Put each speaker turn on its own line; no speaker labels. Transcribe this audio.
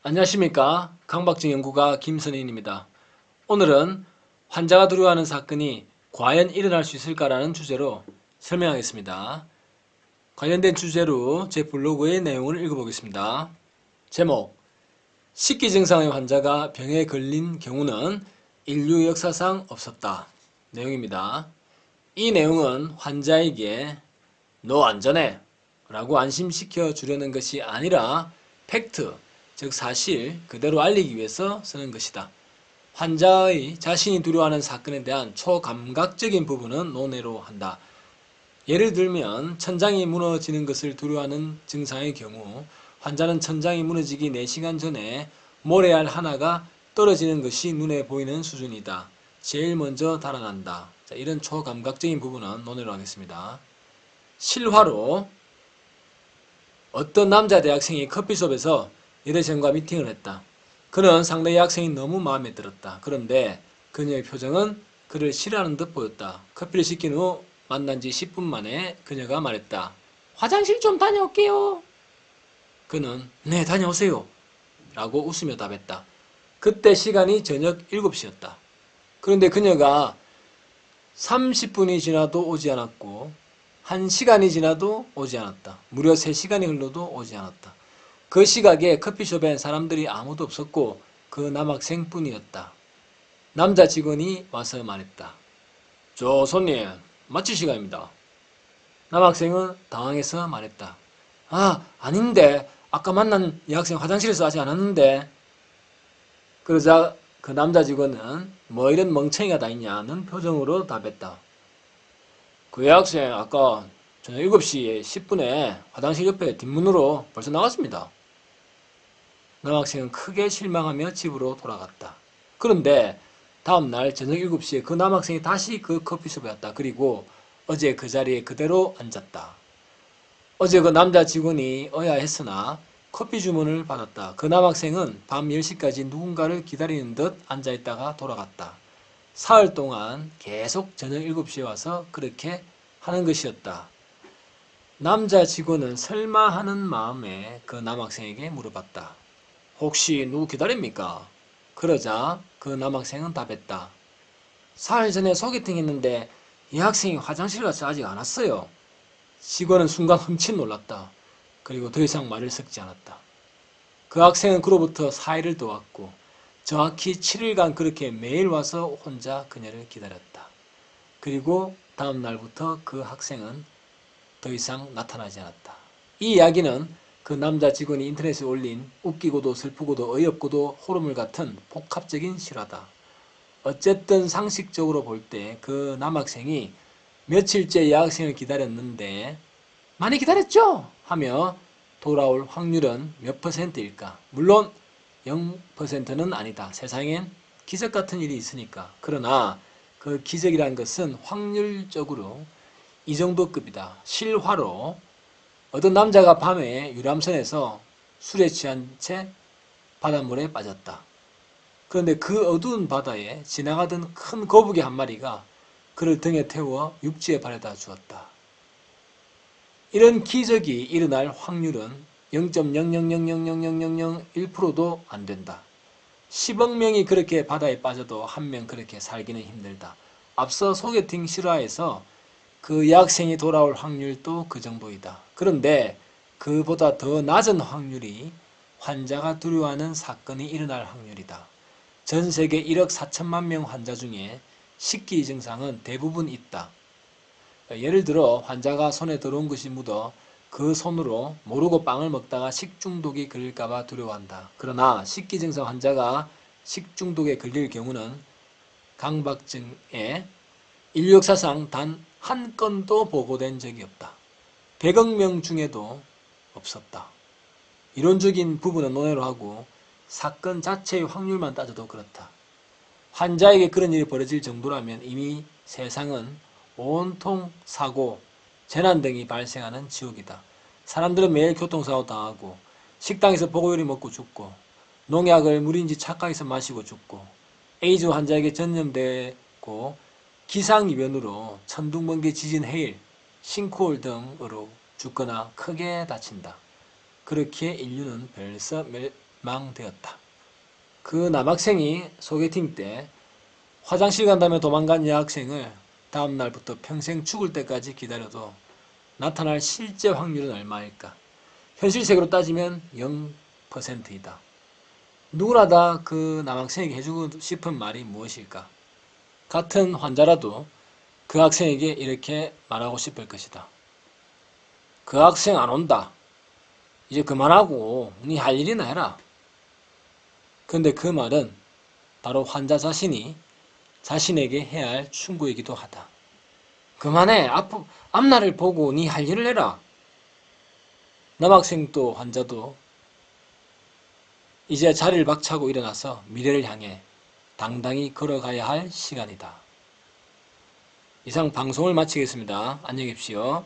안녕하십니까. 강박증 연구가 김선인입니다. 오늘은 환자가 두려워하는 사건이 과연 일어날 수 있을까라는 주제로 설명하겠습니다. 관련된 주제로 제 블로그의 내용을 읽어보겠습니다. 제목, 식기 증상의 환자가 병에 걸린 경우는 인류 역사상 없었다. 내용입니다. 이 내용은 환자에게 너 안전해 라고 안심시켜 주려는 것이 아니라 팩트, 즉 사실 그대로 알리기 위해서 쓰는 것이다. 환자의 자신이 두려워하는 사건에 대한 초감각적인 부분은 논외로 한다. 예를 들면 천장이 무너지는 것을 두려워하는 증상의 경우 환자는 천장이 무너지기 4시간 전에 모래알 하나가 떨어지는 것이 눈에 보이는 수준이다. 제일 먼저 달아난다. 자, 이런 초감각적인 부분은 논외로 하겠습니다. 실화로 어떤 남자 대학생이 커피숍에서 여대생과 미팅을 했다. 그는 상대 여학생이 너무 마음에 들었다. 그런데 그녀의 표정은 그를 싫어하는 듯 보였다. 커피를 시킨 후 만난 지 10분 만에 그녀가 말했다. 화장실 좀 다녀올게요. 그는 네, 다녀오세요. 라고 웃으며 답했다. 그때 시간이 저녁 7시였다. 그런데 그녀가 30분이 지나도 오지 않았고 1시간이 지나도 오지 않았다. 무려 3시간이 흘러도 오지 않았다. 그 시각에 커피숍엔 사람들이 아무도 없었고 그 남학생뿐이었다. 남자 직원이 와서 말했다. 저 손님, 마칠 시간입니다. 남학생은 당황해서 말했다. 아, 아닌데. 아까 만난 여학생 화장실에서 하지 않았는데. 그러자 그 남자 직원은 뭐 이런 멍청이가 다 있냐는 표정으로 답했다. 그 여학생 아까 저녁 7시 10분에 화장실 옆에 뒷문으로 벌써 나갔습니다. 남학생은 크게 실망하며 집으로 돌아갔다. 그런데 다음날 저녁 7시에 그 남학생이 다시 그 커피숍에 왔다. 그리고 어제 그 자리에 그대로 앉았다. 어제 그 남자 직원이 의아했으나 커피 주문을 받았다. 그 남학생은 밤 10시까지 누군가를 기다리는 듯 앉아있다가 돌아갔다. 사흘 동안 계속 저녁 7시에 와서 그렇게 하는 것이었다. 남자 직원은 설마 하는 마음에 그 남학생에게 물어봤다. 혹시 누구 기다립니까? 그러자 그 남학생은 답했다. 사흘 전에 소개팅 했는데 이 학생이 화장실 가서 아직 안 왔어요. 직원은 순간 흠칫 놀랐다. 그리고 더 이상 말을 섞지 않았다. 그 학생은 그로부터 4일을 더 왔고 정확히 7일간 그렇게 매일 와서 혼자 그녀를 기다렸다. 그리고 다음 날부터 그 학생은 더 이상 나타나지 않았다. 이 이야기는 그 남자 직원이 인터넷에 올린 웃기고도 슬프고도 어이없고도 호러물 같은 복합적인 실화다. 어쨌든 상식적으로 볼 때 그 남학생이 며칠째 여학생을 기다렸는데 많이 기다렸죠? 하며 돌아올 확률은 몇 퍼센트일까? 물론 0%는 아니다. 세상엔 기적 같은 일이 있으니까. 그러나 그 기적이란 것은 확률적으로 이 정도 급이다. 실화로 어떤 남자가 밤에 유람선에서 술에 취한 채 바닷물에 빠졌다. 그런데 그 어두운 바다에 지나가던 큰 거북이 한 마리가 그를 등에 태워 육지에 바래다 주었다. 이런 기적이 일어날 확률은 0.000000001%도 안 된다. 10억 명이 그렇게 바다에 빠져도 한 명 그렇게 살기는 힘들다. 앞서 소개팅 실화에서 그 여학생이 돌아올 확률도 그 정도이다. 그런데 그보다 더 낮은 확률이 환자가 두려워하는 사건이 일어날 확률이다. 전 세계 1억 4천만 명 환자 중에 식기 증상은 대부분 있다. 예를 들어 환자가 손에 더러운 것이 묻어 그 손으로 모르고 빵을 먹다가 식중독이 걸릴까봐 두려워한다. 그러나 식기 증상 환자가 식중독에 걸릴 경우는 강박증에 인류 역사상 단 한 건도 보고된 적이 없다. 100억 명 중에도 없었다. 이론적인 부분은 논외로 하고 사건 자체의 확률만 따져도 그렇다. 환자에게 그런 일이 벌어질 정도라면 이미 세상은 온통 사고, 재난 등이 발생하는 지옥이다. 사람들은 매일 교통사고 당하고 식당에서 보고요리 먹고 죽고 농약을 물인지 착각해서 마시고 죽고 에이즈 환자에게 전염되고 기상이변으로 천둥, 번개, 지진, 해일, 싱크홀 등으로 죽거나 크게 다친다. 그렇게 인류는 벌써 실망되었다. 그 남학생이 소개팅 때 화장실 간다며 도망간 여학생을 다음 날부터 평생 죽을 때까지 기다려도 나타날 실제 확률은 얼마일까? 현실 세계로 따지면 0%이다. 누구나 다 그 남학생에게 해주고 싶은 말이 무엇일까? 같은 환자라도 그 학생에게 이렇게 말하고 싶을 것이다. 그 학생 안 온다. 이제 그만하고 네 할 일이나 해라. 그런데 그 말은 바로 환자 자신이 자신에게 해야 할 충고이기도 하다. 그만해. 앞날을 보고 네 할 일을 해라. 남학생도 환자도 이제 자리를 박차고 일어나서 미래를 향해 당당히 걸어가야 할 시간이다. 이상 방송을 마치겠습니다. 안녕히 계십시오.